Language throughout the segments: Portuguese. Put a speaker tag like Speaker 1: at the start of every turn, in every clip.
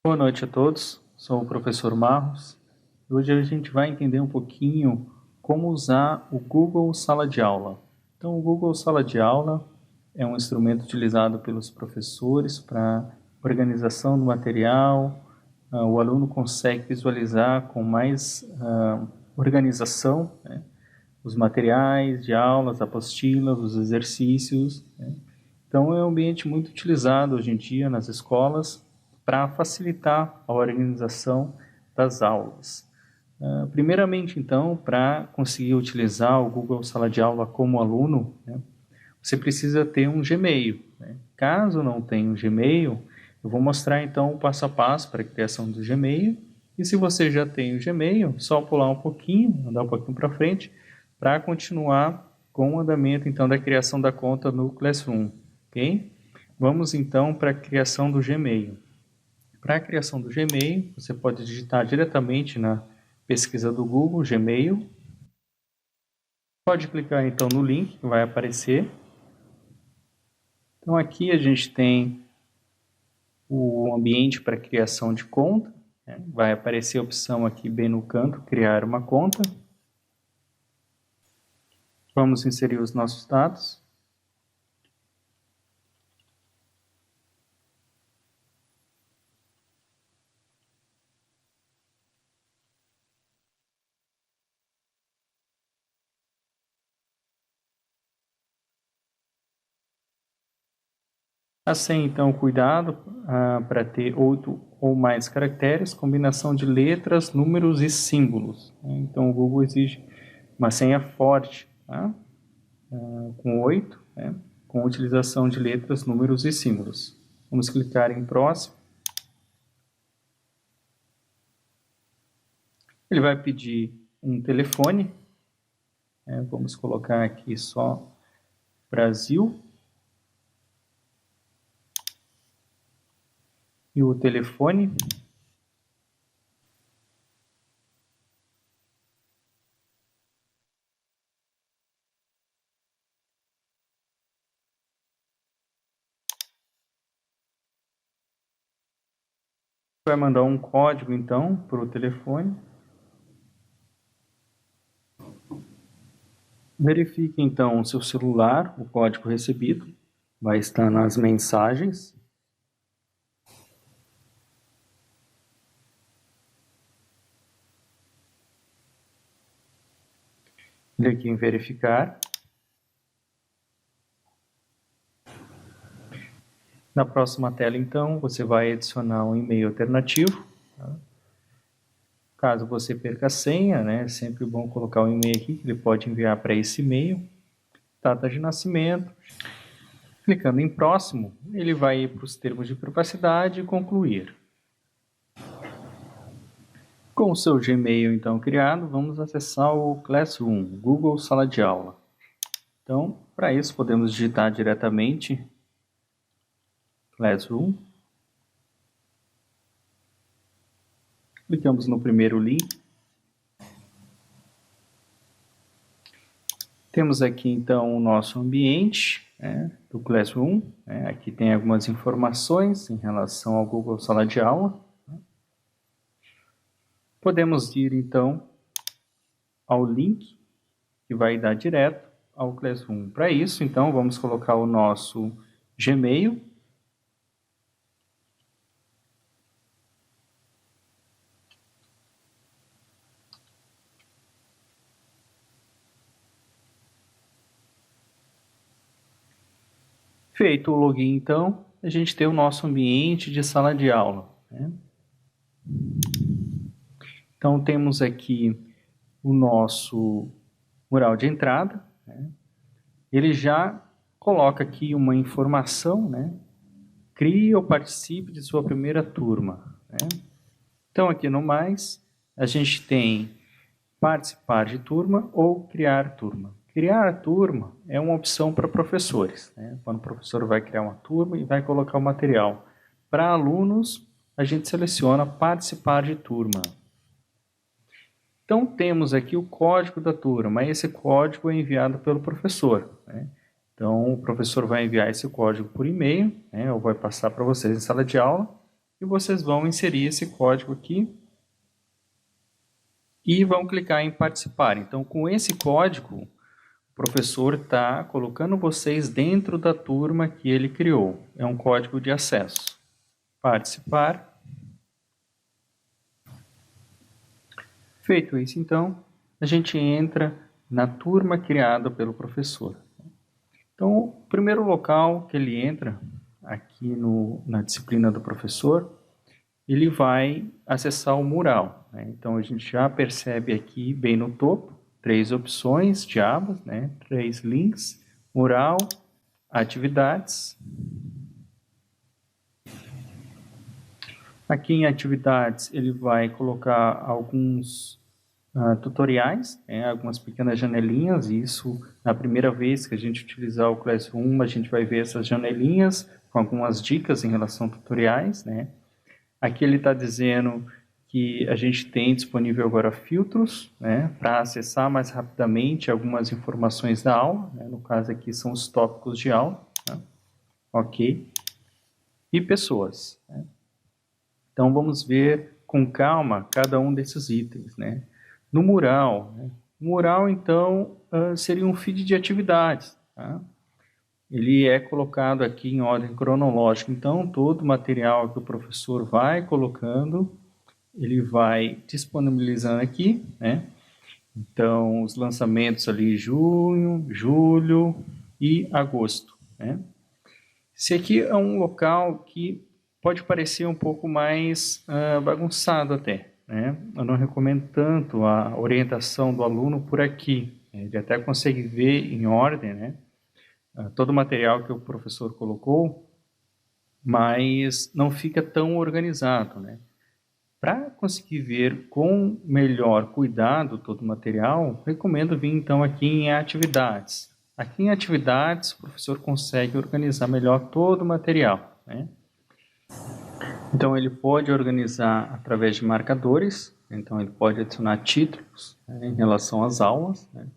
Speaker 1: Boa noite a todos, sou o professor Marros. Hoje a gente vai entender um pouquinho como usar o Google Sala de Aula. Então, o Google Sala de Aula é um instrumento utilizado pelos professores para organização do material. O aluno consegue visualizar com mais organização, né, os materiais de aulas, apostilas, os exercícios, né. Então, é um ambiente muito utilizado hoje em dia nas escolas para facilitar a organização das aulas. Primeiramente, então, para conseguir utilizar o Google Sala de Aula como aluno, né, você precisa ter um Gmail, né? Caso não tenha um Gmail, eu vou mostrar então o passo a passo para a criação do Gmail. E se você já tem o Gmail, só pular um pouquinho, andar um pouquinho para frente, para continuar com o andamento então da criação da conta no Classroom, ok? Vamos então para a criação do Gmail. Para a criação do Gmail, você pode digitar diretamente na pesquisa do Google, Gmail. Pode clicar então no link que vai aparecer. Então aqui a gente tem o ambiente para criação de conta, né? Vai aparecer a opção aqui bem no canto, criar uma conta. Vamos inserir os nossos dados. A senha, então, cuidado para ter 8 ou mais caracteres, combinação de letras, números e símbolos, né? Então, o Google exige uma senha forte, tá? Com 8, né? Com utilização de letras, números e símbolos. Vamos clicar em próximo. Ele vai pedir um telefone, né? Vamos colocar aqui só Brasil. E o telefone. Vai mandar um código então para o telefone. Verifique então o seu celular, o código recebido vai estar nas mensagens. Clique em verificar. Na próxima tela, então, você vai adicionar um e-mail alternativo. Tá? Caso você perca a senha, né, é sempre bom colocar o e-mail aqui, que ele pode enviar para esse e-mail. Data de nascimento. Clicando em próximo, ele vai ir para os termos de privacidade e concluir. Com o seu Gmail, então, criado, vamos acessar o Classroom, Google Sala de Aula. Então, para isso, podemos digitar diretamente Classroom. Clicamos no primeiro link. Temos aqui, então, o nosso ambiente, né, do Classroom. Né, aqui tem algumas informações em relação ao Google Sala de Aula. Podemos ir, então, ao link que vai dar direto ao Classroom. Para isso, então, vamos colocar o nosso Gmail. Feito o login, então, a gente tem o nosso ambiente de sala de aula, né? Então, temos aqui o nosso mural de entrada, né? Ele já coloca aqui uma informação, né? Crie ou participe de sua primeira turma, né? Então, aqui no mais, a gente tem participar de turma ou criar turma. Criar turma é uma opção para professores, né? Quando o professor vai criar uma turma e vai colocar o material. Para alunos, a gente seleciona participar de turma. Então, temos aqui o código da turma, mas esse código é enviado pelo professor, né? Então, o professor vai enviar esse código por e-mail, né? Ou vai passar para vocês em sala de aula. e vocês vão inserir esse código aqui e vão clicar em participar. Então, com esse código, o professor está colocando vocês dentro da turma que ele criou. É um código de acesso. Participar. Feito isso, então, a gente entra na turma criada pelo professor. Então, o primeiro local que ele entra, aqui na disciplina do professor, ele vai acessar o mural. Né? Então, a gente já percebe aqui, bem no topo, 3 opções de abas, né? 3 links, mural, atividades. Aqui em atividades, ele vai colocar alguns tutoriais, algumas pequenas janelinhas, e isso, na primeira vez que a gente utilizar o Classroom, a gente vai ver essas janelinhas com algumas dicas em relação a tutoriais, né? Aqui ele está dizendo que a gente tem disponível agora filtros, né, para acessar mais rapidamente algumas informações da aula, né? No caso aqui são os tópicos de aula, né? Ok, e pessoas, né? Então vamos ver com calma cada um desses itens, né? No mural, né? O mural então seria um feed de atividades, tá? Ele é colocado aqui em ordem cronológica, então todo o material que o professor vai colocando, ele vai disponibilizando aqui, né? Então os lançamentos ali junho, julho e agosto, né? Esse aqui é um local que pode parecer um pouco mais bagunçado até, né? Eu não recomendo tanto a orientação do aluno por aqui. Ele até consegue ver em ordem, né? Todo o material que o professor colocou, mas não fica tão organizado, né? Para conseguir ver com melhor cuidado todo o material, recomendo vir então aqui em atividades. Aqui em atividades, o professor consegue organizar melhor todo o material, né? Então ele pode organizar através de marcadores, então ele pode adicionar títulos, né, em relação às aulas, né,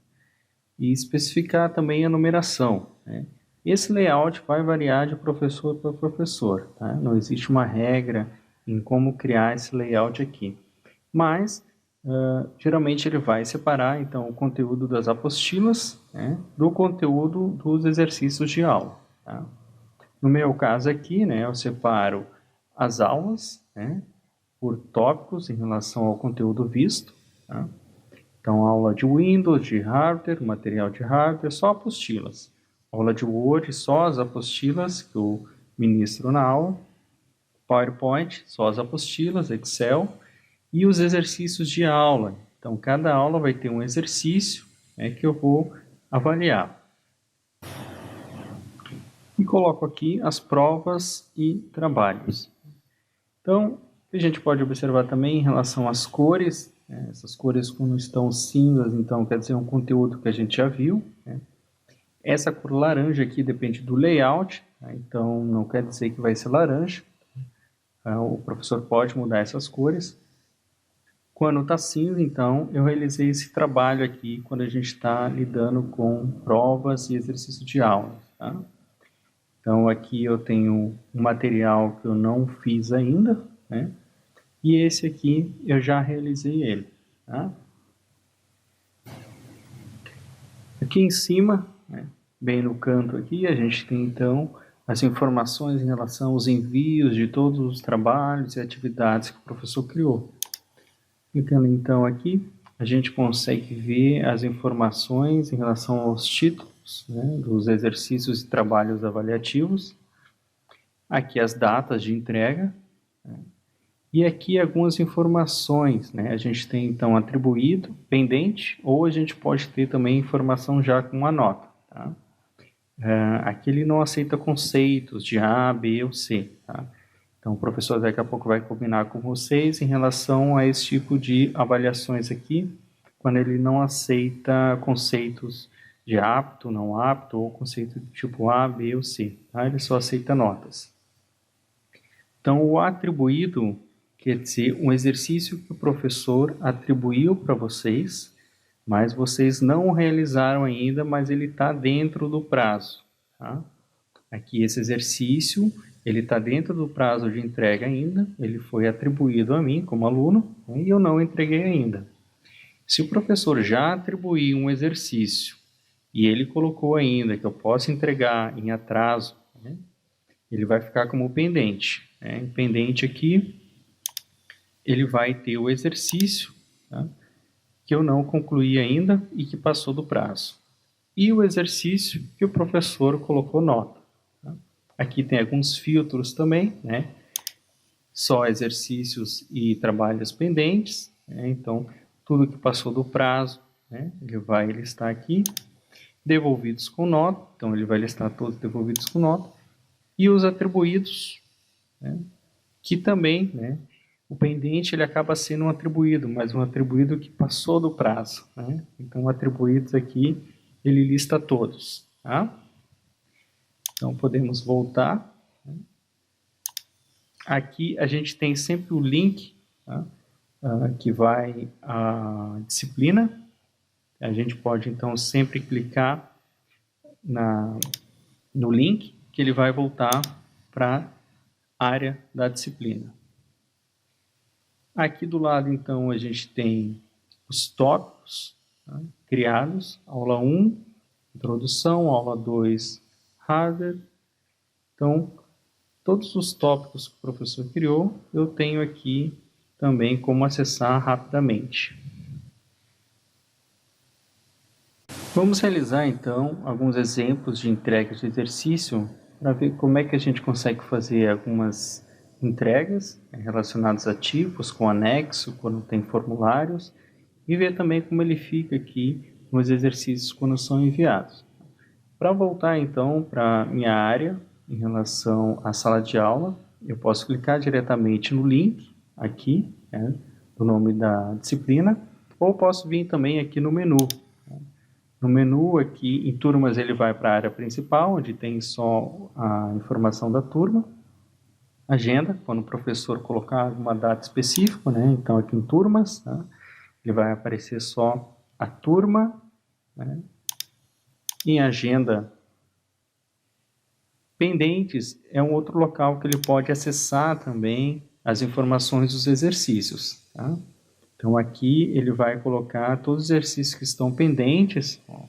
Speaker 1: e especificar também a numeração, né. Esse layout vai variar de professor para professor, tá? Não existe uma regra em como criar esse layout aqui, mas geralmente ele vai separar então o conteúdo das apostilas, né, do conteúdo dos exercícios de aula, tá? No meu caso aqui, né, eu separo as aulas, né, por tópicos em relação ao conteúdo visto, tá? Então, aula de Windows, de hardware, material de hardware, só apostilas. Aula de Word, só as apostilas que eu ministro na aula. PowerPoint, só as apostilas, Excel e os exercícios de aula. Então, cada aula vai ter um exercício, né, que eu vou avaliar. E coloco aqui as provas e trabalhos. Então, a gente pode observar também em relação às cores, né? Essas cores quando estão cinzas, então quer dizer um conteúdo que a gente já viu, né? Essa cor laranja aqui depende do layout, tá? Então não quer dizer que vai ser laranja, tá? O professor pode mudar essas cores. Quando está cinza, então, eu realizei esse trabalho aqui quando a gente está lidando com provas e exercícios de aula, tá? Então aqui eu tenho um material que eu não fiz ainda, né? E esse aqui eu já realizei ele, tá? Aqui em cima, né, bem no canto aqui, a gente tem então as informações em relação aos envios de todos os trabalhos e atividades que o professor criou. Clicando então aqui, a gente consegue ver as informações em relação aos títulos, né, dos exercícios e trabalhos avaliativos. Aqui as datas de entrega, né? E aqui algumas informações, né? A gente tem então atribuído, pendente, ou a gente pode ter também informação já com uma nota, tá? Aqui ele não aceita conceitos de A, B ou C, tá? Então o professor daqui a pouco vai combinar com vocês em relação a esse tipo de avaliações aqui, quando ele não aceita conceitos de apto, não apto, ou conceito de tipo A, B ou C, tá? Ele só aceita notas. Então o atribuído quer dizer um exercício que o professor atribuiu para vocês, mas vocês não realizaram ainda, mas ele está dentro do prazo, tá? Aqui esse exercício, ele está dentro do prazo de entrega ainda, ele foi atribuído a mim como aluno, né, e eu não entreguei ainda. Se o professor já atribuiu um exercício e ele colocou ainda que eu posso entregar em atraso, né, ele vai ficar como pendente. Né? Pendente aqui, ele vai ter o exercício, tá, que eu não concluí ainda e que passou do prazo. E o exercício que o professor colocou nota. Tá? Aqui tem alguns filtros também, né? Só exercícios e trabalhos pendentes, né? Então tudo que passou do prazo, né? Ele vai listar aqui, devolvidos com nota, então ele vai listar todos devolvidos com nota, e os atribuídos, né? Que também, né? O pendente ele acaba sendo um atribuído, mas um atribuído que passou do prazo, né? Então atribuídos aqui ele lista todos, tá? Então podemos voltar. Aqui a gente tem sempre o link, tá? Que vai à disciplina. A gente pode então sempre clicar no link que ele vai voltar para a área da disciplina. Aqui do lado então a gente tem os tópicos, tá, criados, aula 1, introdução, aula 2, hardware. Então, todos os tópicos que o professor criou, eu tenho aqui também como acessar rapidamente. Vamos realizar então alguns exemplos de entrega de exercício para ver como é que a gente consegue fazer algumas entregas relacionadas a tipos, com anexo, quando tem formulários, e ver também como ele fica aqui nos exercícios quando são enviados. Para voltar então para minha área em relação à sala de aula, eu posso clicar diretamente no link aqui, né, do nome da disciplina, ou posso vir também aqui no menu. No menu aqui, em turmas, ele vai para a área principal, onde tem só a informação da turma. Agenda, quando o professor colocar uma data específica, né? Então aqui em turmas, tá? Ele vai aparecer só a turma, né? Em agenda pendentes é um outro local que ele pode acessar também as informações dos exercícios, tá? Então aqui ele vai colocar todos os exercícios que estão pendentes, ó,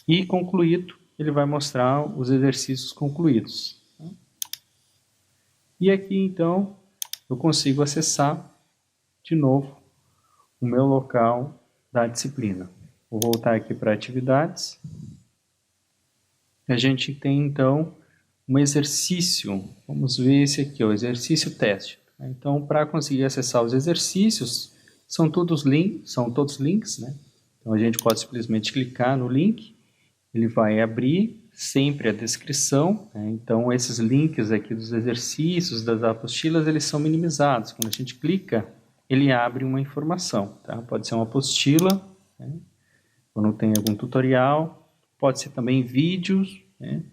Speaker 1: e concluído ele vai mostrar os exercícios concluídos. Tá? E aqui então eu consigo acessar de novo o meu local da disciplina. Vou voltar aqui para atividades. A gente tem então um exercício, vamos ver esse aqui, o exercício teste. Então, para conseguir acessar os exercícios, são todos links, né? Então, a gente pode simplesmente clicar no link, ele vai abrir sempre a descrição, né? Então, esses links aqui dos exercícios, das apostilas, eles são minimizados. Quando a gente clica, ele abre uma informação, tá? Pode ser uma apostila, né? Quando tem algum tutorial, pode ser também vídeos, né?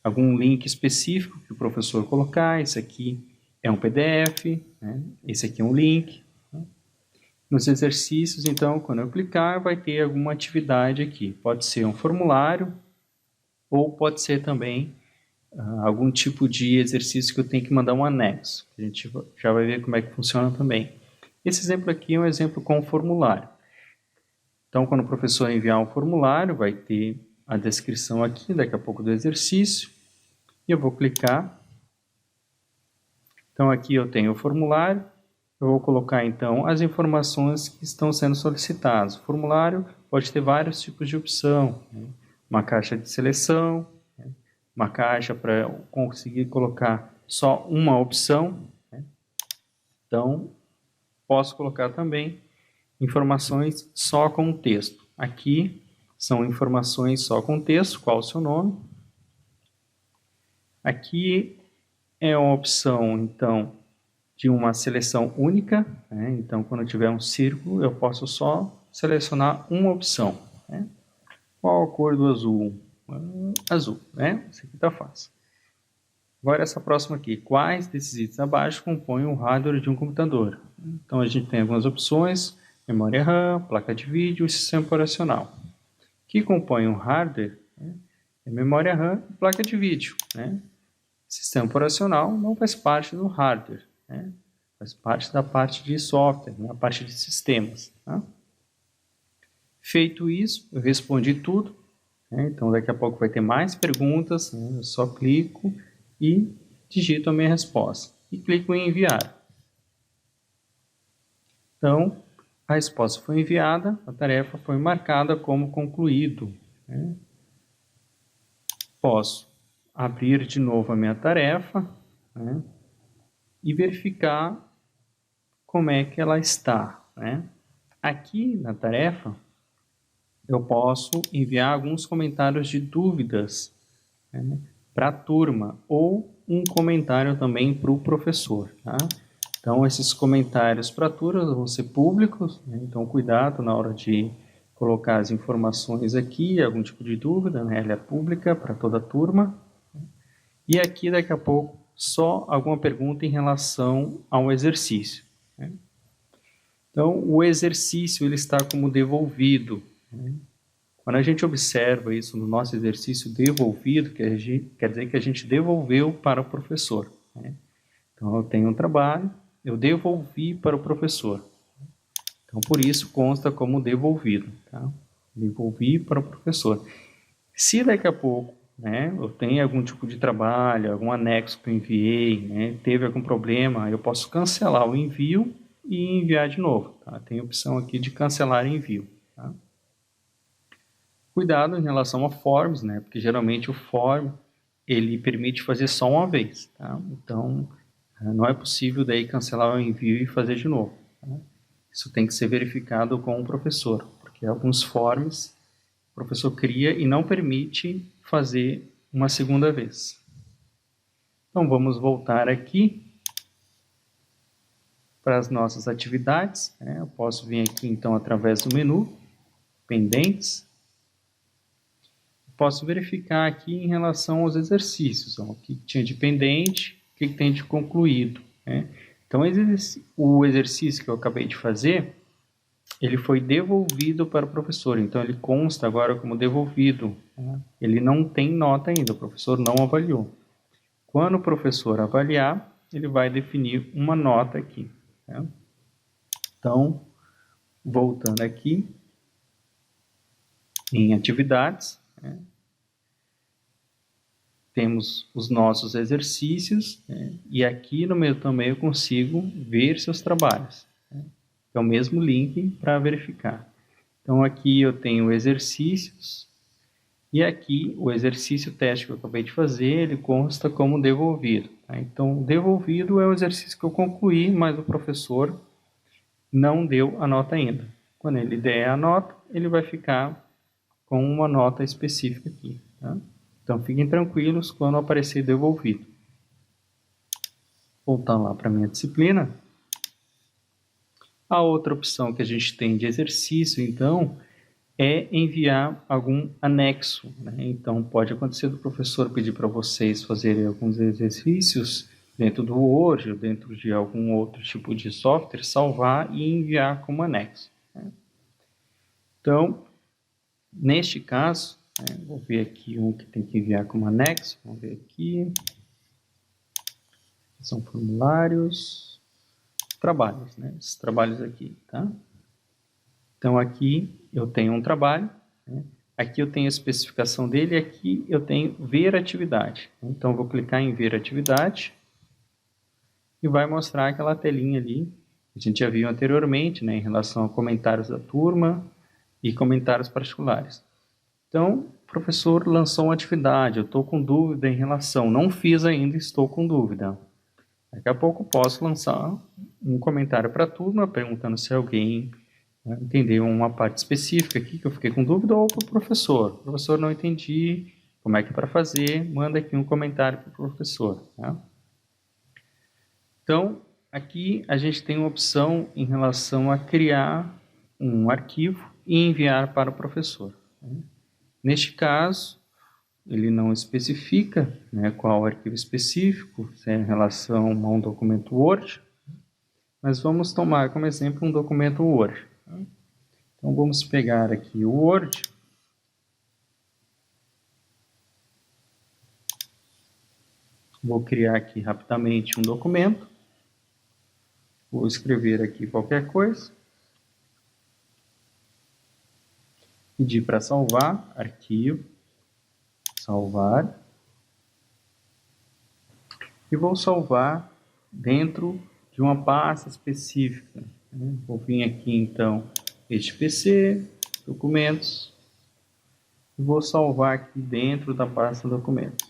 Speaker 1: Algum link específico que o professor colocar, esse aqui é um PDF, né? Esse aqui é um link. Né? Nos exercícios, então, quando eu clicar, vai ter alguma atividade aqui. Pode ser um formulário ou pode ser também algum tipo de exercício que eu tenho que mandar um anexo. A gente já vai ver como é que funciona também. Esse exemplo aqui é um exemplo com formulário. Então, quando o professor enviar um formulário, vai ter a descrição aqui, daqui a pouco, do exercício. E eu vou clicar. Então, aqui eu tenho o formulário. Eu vou colocar, então, as informações que estão sendo solicitadas. O formulário pode ter vários tipos de opção. Né? Uma caixa de seleção, né? Uma caixa para conseguir colocar só uma opção. Né? Então, posso colocar também informações só com texto. Aqui são informações só com texto, qual o seu nome. Aqui é uma opção, então, de uma seleção única. Né? Então, quando eu tiver um círculo, eu posso só selecionar uma opção. Né? Qual a cor do azul? Azul, né? Isso aqui está fácil. Agora essa próxima aqui. Quais desses itens abaixo compõem o hardware de um computador? Então, a gente tem algumas opções. Memória RAM, placa de vídeo e sistema operacional. O que compõe um hardware, né, é memória RAM e placa de vídeo. Né? Sistema operacional não faz parte do hardware, né? Faz parte da parte de software, a parte de sistemas. Tá? Feito isso, eu respondi tudo. Né? Então, daqui a pouco vai ter mais perguntas. Né? Eu só clico e digito a minha resposta. E clico em enviar. Então, a resposta foi enviada, a tarefa foi marcada como concluído. Né? Posso abrir de novo a minha tarefa, né? E verificar como é que ela está. Né? Aqui na tarefa, eu posso enviar alguns comentários de dúvidas, né, para a turma, ou um comentário também para o professor. Tá? Então, esses comentários para a turma vão ser públicos, né? Então cuidado na hora de colocar as informações aqui, algum tipo de dúvida, né? Ela é pública para toda a turma. E aqui, daqui a pouco, só alguma pergunta em relação ao exercício. Né? Então, o exercício ele está como devolvido. Né? Quando a gente observa isso no nosso exercício devolvido, quer dizer que a gente devolveu para o professor. Né? Então, eu tenho um trabalho, eu devolvi para o professor. Então, por isso, consta como devolvido. Tá? Devolvi para o professor. Se daqui a pouco, né, eu tenho algum tipo de trabalho, algum anexo que eu enviei, né, teve algum problema, eu posso cancelar o envio e enviar de novo. Tá? Tem a opção aqui de cancelar envio. Tá? Cuidado em relação a forms, né, porque geralmente o form ele permite fazer só uma vez. Tá? Então, não é possível daí cancelar o envio e fazer de novo. Tá? Isso tem que ser verificado com o professor, porque alguns forms o professor cria e não permite fazer uma segunda vez. Então, vamos voltar aqui para as nossas atividades. Né? Eu posso vir aqui, então, através do menu, pendentes. Posso verificar aqui em relação aos exercícios, ó, o que tinha de pendente, o que tem de concluído. Né? Então, o exercício que eu acabei de fazer, ele foi devolvido para o professor, então ele consta agora como devolvido. Né? Ele não tem nota ainda, o professor não avaliou. Quando o professor avaliar, ele vai definir uma nota aqui. Né? Então, voltando aqui em atividades, né? Temos os nossos exercícios, né? E aqui no meu também eu consigo ver seus trabalhos. Né? É o mesmo link para verificar. Então aqui eu tenho exercícios e aqui o exercício teste que eu acabei de fazer, ele consta como devolvido. Tá? Então devolvido é o exercício que eu concluí, mas o professor não deu a nota ainda. Quando ele der a nota, ele vai ficar com uma nota específica aqui. Tá? Então fiquem tranquilos quando aparecer devolvido. Voltando lá para a minha disciplina. A outra opção que a gente tem de exercício, então, é enviar algum anexo. Né? Então, pode acontecer do professor pedir para vocês fazerem alguns exercícios dentro do Word, ou dentro de algum outro tipo de software, salvar e enviar como anexo. Né? Então, neste caso, né, vou ver aqui um que tem que enviar como anexo. Vamos ver aqui. São formulários, trabalhos, né? Esses trabalhos aqui, tá? Então, aqui eu tenho um trabalho, né? Aqui eu tenho a especificação dele e aqui eu tenho ver atividade. Então, eu vou clicar em ver atividade e vai mostrar aquela telinha ali que a gente já viu anteriormente, né? Em relação a comentários da turma e comentários particulares. Então, o professor lançou uma atividade, eu estou com dúvida em relação, não fiz ainda, estou com dúvida. Daqui a pouco posso lançar um comentário para a turma, perguntando se alguém entendeu uma parte específica aqui que eu fiquei com dúvida, ou para o professor. Professor, não entendi, como é que é para fazer? Manda aqui um comentário para o professor. Tá? Então, aqui a gente tem uma opção em relação a criar um arquivo e enviar para o professor. Neste caso, ele não especifica, né, qual arquivo específico, se é em relação a um documento Word, mas vamos tomar como exemplo um documento Word. Então vamos pegar aqui o Word. Vou criar aqui rapidamente um documento. Vou escrever aqui qualquer coisa. Pedir para salvar, arquivo, salvar. E vou salvar dentro de uma pasta específica. Vou vir aqui então, este PC, documentos, e vou salvar aqui dentro da pasta documentos.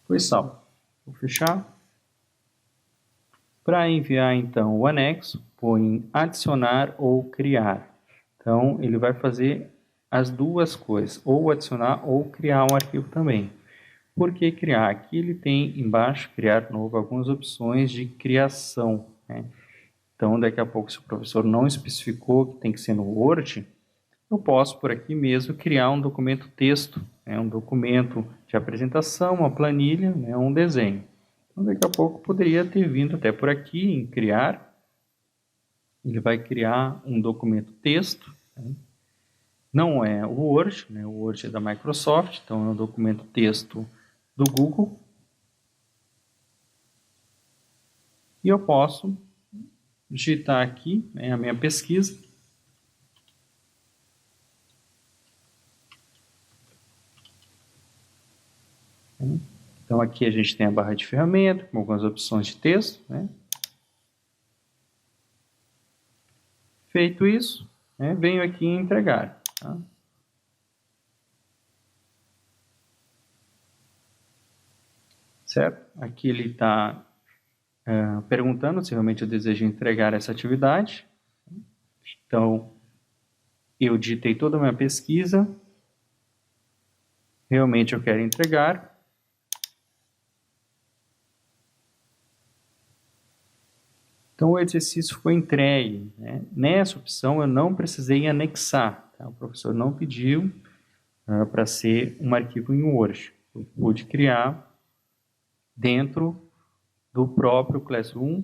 Speaker 1: Foi salvo. Vou fechar. Para enviar então o anexo, vou em adicionar ou criar. Então ele vai fazer as duas coisas, ou adicionar ou criar um arquivo também. Por que criar? Aqui ele tem embaixo, criar novo, algumas opções de criação. Então daqui a pouco, se o professor não especificou que tem que ser no Word, eu posso por aqui mesmo criar um documento texto, um documento de apresentação, uma planilha, um desenho. Então daqui a pouco poderia ter vindo até por aqui em criar. Ele vai criar um documento texto. Não é o Word, o Word é da Microsoft, então é um documento texto do Google. E eu posso digitar aqui a minha pesquisa. Então aqui a gente tem a barra de ferramenta, com algumas opções de texto. Feito isso, venho aqui em entregar. Tá? Certo? Aqui ele está perguntando se realmente eu desejo entregar essa atividade. Então, eu digitei toda a minha pesquisa. Realmente eu quero entregar. Então, o exercício foi entregue. Nessa opção, eu não precisei anexar. Tá? O professor não pediu para ser um arquivo em Word. Eu pude criar dentro do próprio Classroom,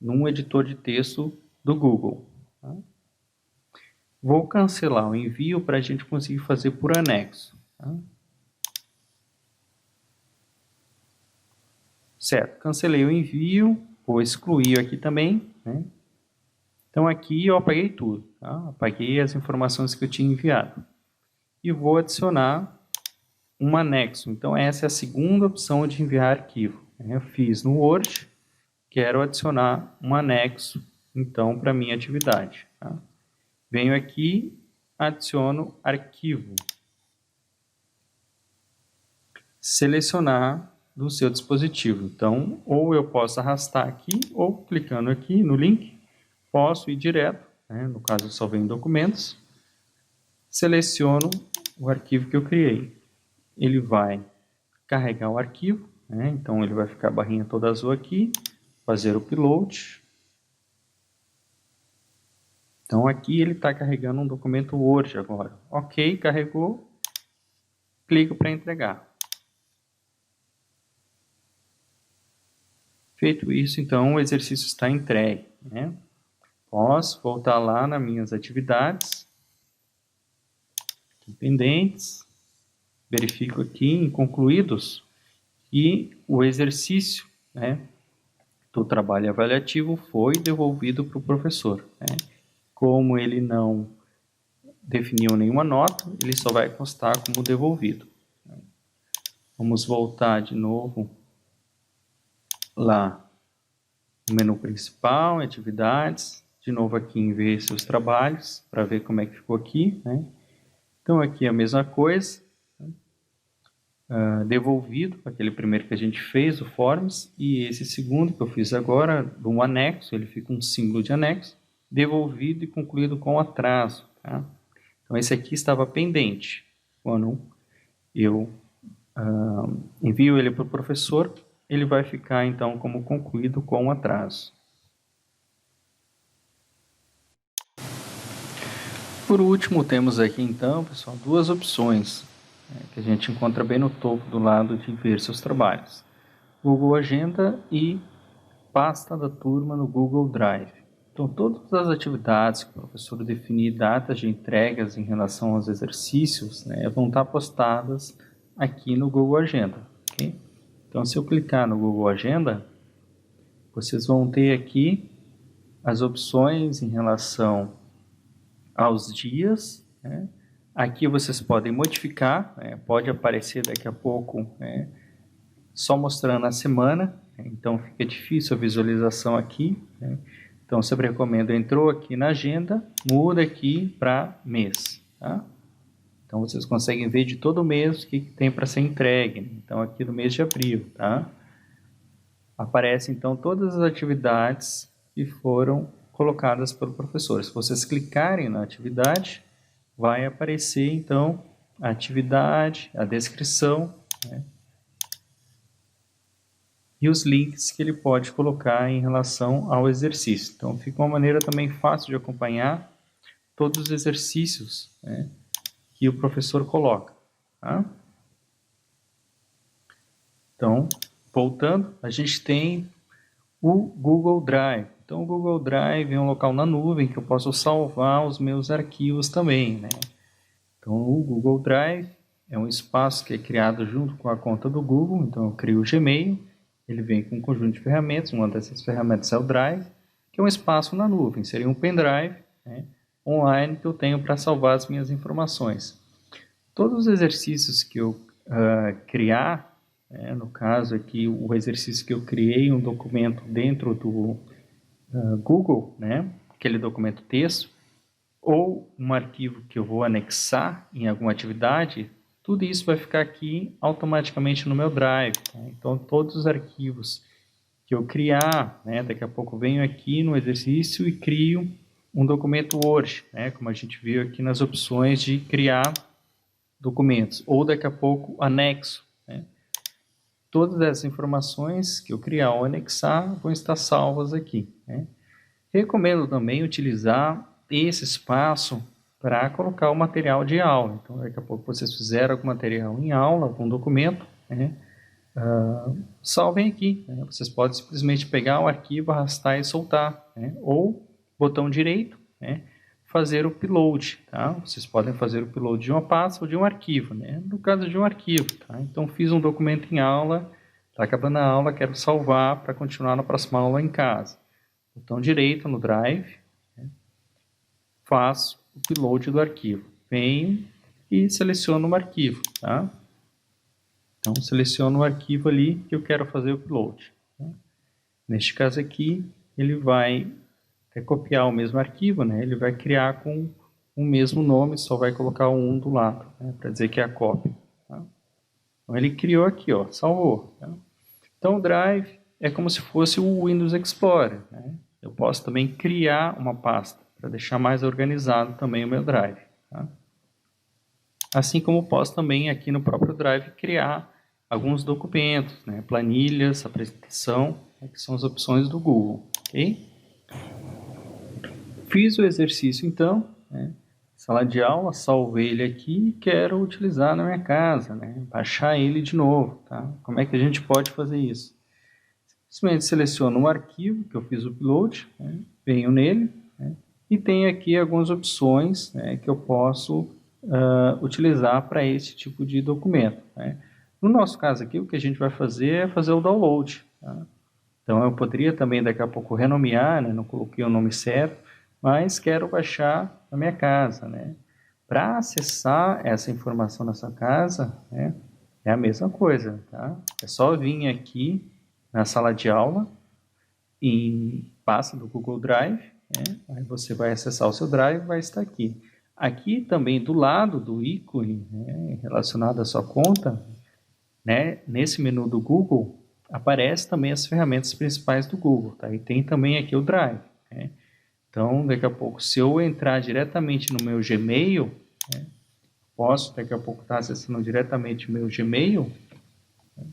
Speaker 1: num editor de texto do Google. Tá? Vou cancelar o envio para a gente conseguir fazer por anexo. Tá? Certo, cancelei o envio, vou excluir aqui também. Então aqui eu apaguei tudo, tá? Apaguei as informações que eu tinha enviado. E vou adicionar um anexo. Então essa é a segunda opção de enviar arquivo. Eu fiz no Word, quero adicionar um anexo, então, para a minha atividade. Tá? Venho aqui, adiciono arquivo. Selecionar do seu dispositivo. Então, ou eu posso arrastar aqui, ou clicando aqui no link, posso ir direto, no caso eu só venho em documentos, seleciono o arquivo que eu criei. Ele vai carregar o arquivo, então ele vai ficar a barrinha toda azul aqui, fazer o upload. Então aqui ele está carregando um documento Word agora. Ok, carregou, clico para entregar. Feito isso, então o exercício está entregue. Posso voltar lá nas minhas atividades, pendentes, verifico aqui em concluídos e o exercício do trabalho avaliativo foi devolvido para o professor. Como ele não definiu nenhuma nota, ele só vai constar como devolvido. Vamos voltar de novo lá no menu principal, atividades, de novo aqui em ver seus trabalhos, para ver como é que ficou aqui. Então aqui a mesma coisa, devolvido, aquele primeiro que a gente fez, o Forms, e esse segundo que eu fiz agora, do anexo, ele fica um símbolo de anexo, devolvido e concluído com atraso. Tá? Então esse aqui estava pendente. Quando eu envio ele para o professor, ele vai ficar então como concluído com atraso. Por último, temos aqui então, pessoal, duas opções que a gente encontra bem no topo do lado de ver seus trabalhos. Google Agenda e pasta da turma no Google Drive. Então, todas as atividades que o professor definir datas de entregas em relação aos exercícios vão estar postadas aqui no Google Agenda. ok? Então, se eu clicar no Google Agenda, vocês vão ter aqui as opções em relação aos dias, né? Aqui vocês podem modificar, né? Pode aparecer daqui a pouco, né? Só mostrando a semana, né? Então fica difícil a visualização aqui, né? Então eu sempre recomendo, entrou aqui na agenda, muda aqui para mês, tá? Então vocês conseguem ver de todo mês o que tem para ser entregue. Então aqui no mês de abril, tá? Aparecem então todas as atividades que foram colocadas pelo professor. Se vocês clicarem na atividade, vai aparecer então a atividade, a descrição, né? E os links que ele pode colocar em relação ao exercício. Então fica uma maneira também fácil de acompanhar todos os exercícios, né, que o professor coloca, tá? Então, voltando, a gente tem o Google Drive. Então o Google Drive é um local na nuvem que eu posso salvar os meus arquivos também, né? Então o Google Drive é um espaço que é criado junto com a conta do Google. Então eu crio o Gmail, ele vem com um conjunto de ferramentas, uma dessas ferramentas é o Drive, que é um espaço na nuvem, seria um pendrive, né, online que eu tenho para salvar as minhas informações. Todos os exercícios que eu criar, né, no caso aqui o exercício que eu criei um documento dentro do Google, né, aquele documento texto, ou um arquivo que eu vou anexar em alguma atividade, tudo isso vai ficar aqui automaticamente no meu Drive, tá? Então todos os arquivos que eu criar, né, daqui a pouco eu venho aqui no exercício e crio um documento Word, né, como a gente viu aqui nas opções de criar documentos, ou daqui a pouco anexo, né? Todas essas informações que eu criar ou anexar vão estar salvas aqui, né? Recomendo também utilizar esse espaço para colocar o material de aula. Então, daqui a pouco vocês fizeram algum material em aula, algum documento, né? Salvem aqui, né? Vocês podem simplesmente pegar o arquivo, arrastar e soltar, né? Ou botão direito, né, fazer o upload, tá? Vocês podem fazer o upload de uma pasta ou de um arquivo, né? No caso de um arquivo, tá? Então fiz um documento em aula, está acabando a aula, quero salvar para continuar na próxima aula em casa. Botão direito no Drive, né? Faço o upload do arquivo, venho e seleciono um arquivo, tá? Então seleciono o arquivo ali que eu quero fazer o upload, tá? Neste caso aqui, ele vai copiar o mesmo arquivo, né? Ele vai criar com o mesmo nome, só vai colocar o 1 do lado, né? Para dizer que é a cópia, tá? Então ele criou aqui, ó, salvou, tá? Então o Drive é como se fosse o Windows Explorer, né? Eu posso também criar uma pasta para deixar mais organizado também o meu Drive, tá? Assim como posso também aqui no próprio Drive criar alguns documentos, né? Planilhas, apresentação, né? Que são as opções do Google, ok? Fiz o exercício então, né? Sala de aula, salvei ele aqui e quero utilizar na minha casa, né? Baixar ele de novo, tá? Como é que a gente pode fazer isso? Simplesmente seleciono um arquivo que eu fiz o upload, né? Venho nele, né? E tem aqui algumas opções, né, que eu posso utilizar para esse tipo de documento, né? No nosso caso aqui, o que a gente vai fazer é fazer o download, tá? Então eu poderia também daqui a pouco renomear, né? Não coloquei o nome certo, mas quero baixar na minha casa, né? Para acessar essa informação na sua casa, né, é a mesma coisa, tá? É só vir aqui na sala de aula, em pasta do Google Drive, né? Aí você vai acessar o seu Drive, vai estar aqui. Aqui também do lado do ícone, né, relacionado à sua conta, né, nesse menu do Google, aparece também as ferramentas principais do Google, tá? E tem também aqui o Drive, né? Então, daqui a pouco, se eu entrar diretamente no meu Gmail, né, posso daqui a pouco estar acessando diretamente o meu Gmail, né,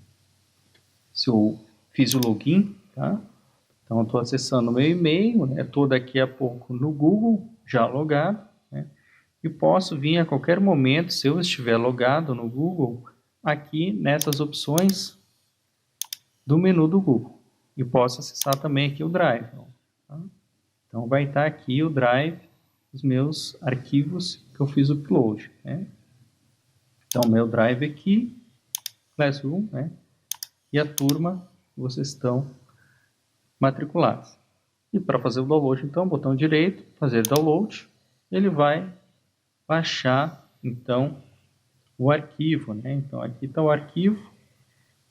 Speaker 1: se eu fiz o login, tá? Então, estou acessando o meu e-mail, né? Estou daqui a pouco no Google, já logado, né? E posso vir a qualquer momento, se eu estiver logado no Google, aqui nessas opções do menu do Google. E posso acessar também aqui o Drive, tá? Então vai estar aqui o Drive, os meus arquivos que eu fiz o upload, né? Então meu Drive aqui, Classroom, né? e a turma que vocês estão matriculados. E para fazer o download, então, botão direito, fazer download, ele vai baixar, então, o arquivo, né? Então, aqui está o arquivo,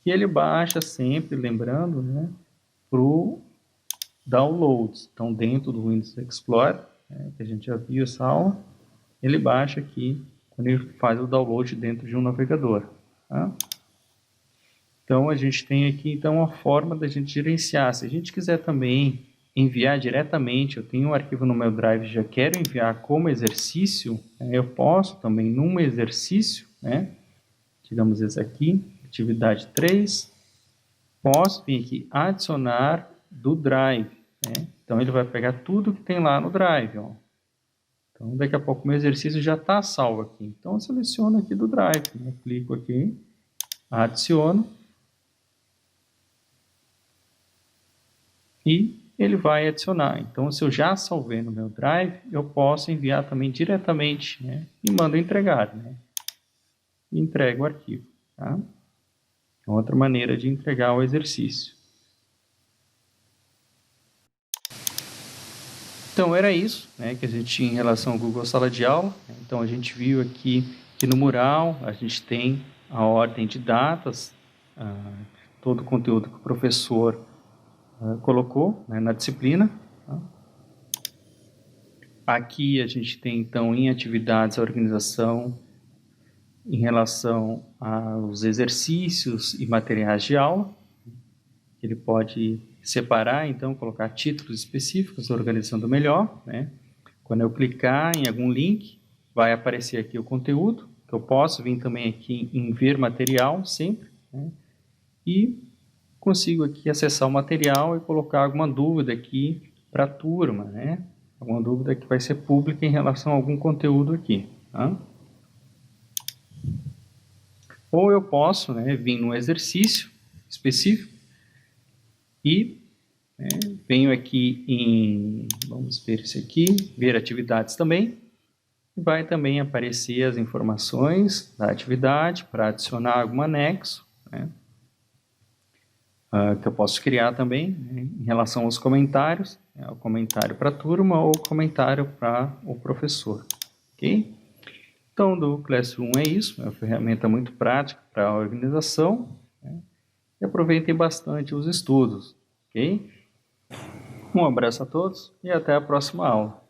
Speaker 1: que ele baixa sempre, lembrando, né, para o downloads. Então, dentro do Windows Explorer, né, que a gente já viu essa aula, ele baixa aqui, quando ele faz o download dentro de um navegador. Tá? Então, a gente tem aqui então a forma da gente gerenciar. Se a gente quiser também enviar diretamente, eu tenho um arquivo no meu Drive e já quero enviar como exercício, eu posso também num exercício, né? Digamos esse aqui, atividade 3, posso vir aqui adicionar do Drive. Né? Então, ele vai pegar tudo que tem lá no Drive. Ó. Então, daqui a pouco o meu exercício já está salvo aqui. Então, eu seleciono aqui do Drive, né? Clico aqui, adiciono, e ele vai adicionar. Então, se eu já salvei no meu Drive, eu posso enviar também diretamente, né? E mando entregar, né? E entrego o arquivo, tá? Outra maneira de entregar o exercício. Então, era isso, né, que a gente tinha em relação ao Google Sala de Aula. Então, a gente viu aqui que no mural a gente tem a ordem de datas, todo o conteúdo que o professor colocou, né, na disciplina. Tá? Aqui a gente tem, então, em atividades, a organização em relação aos exercícios e materiais de aula. Ele pode separar, então, colocar títulos específicos, organizando melhor. Né? Quando eu clicar em algum link, vai aparecer aqui o conteúdo, que eu posso vir também aqui em ver material, sempre. Né? E consigo aqui acessar o material e colocar alguma dúvida aqui para a turma, né? Alguma dúvida que vai ser pública em relação a algum conteúdo aqui. Tá? Ou eu posso, né, vir num exercício específico e venho aqui em, vamos ver esse aqui, ver atividades também, e vai também aparecer as informações da atividade para adicionar algum anexo, né, que eu posso criar também, né, em relação aos comentários, o comentário para a turma ou o comentário para o professor, ok? Então, do Classroom é isso, é uma ferramenta muito prática para a organização, né, e aproveitem bastante os estudos, ok? Um abraço a todos e até a próxima aula.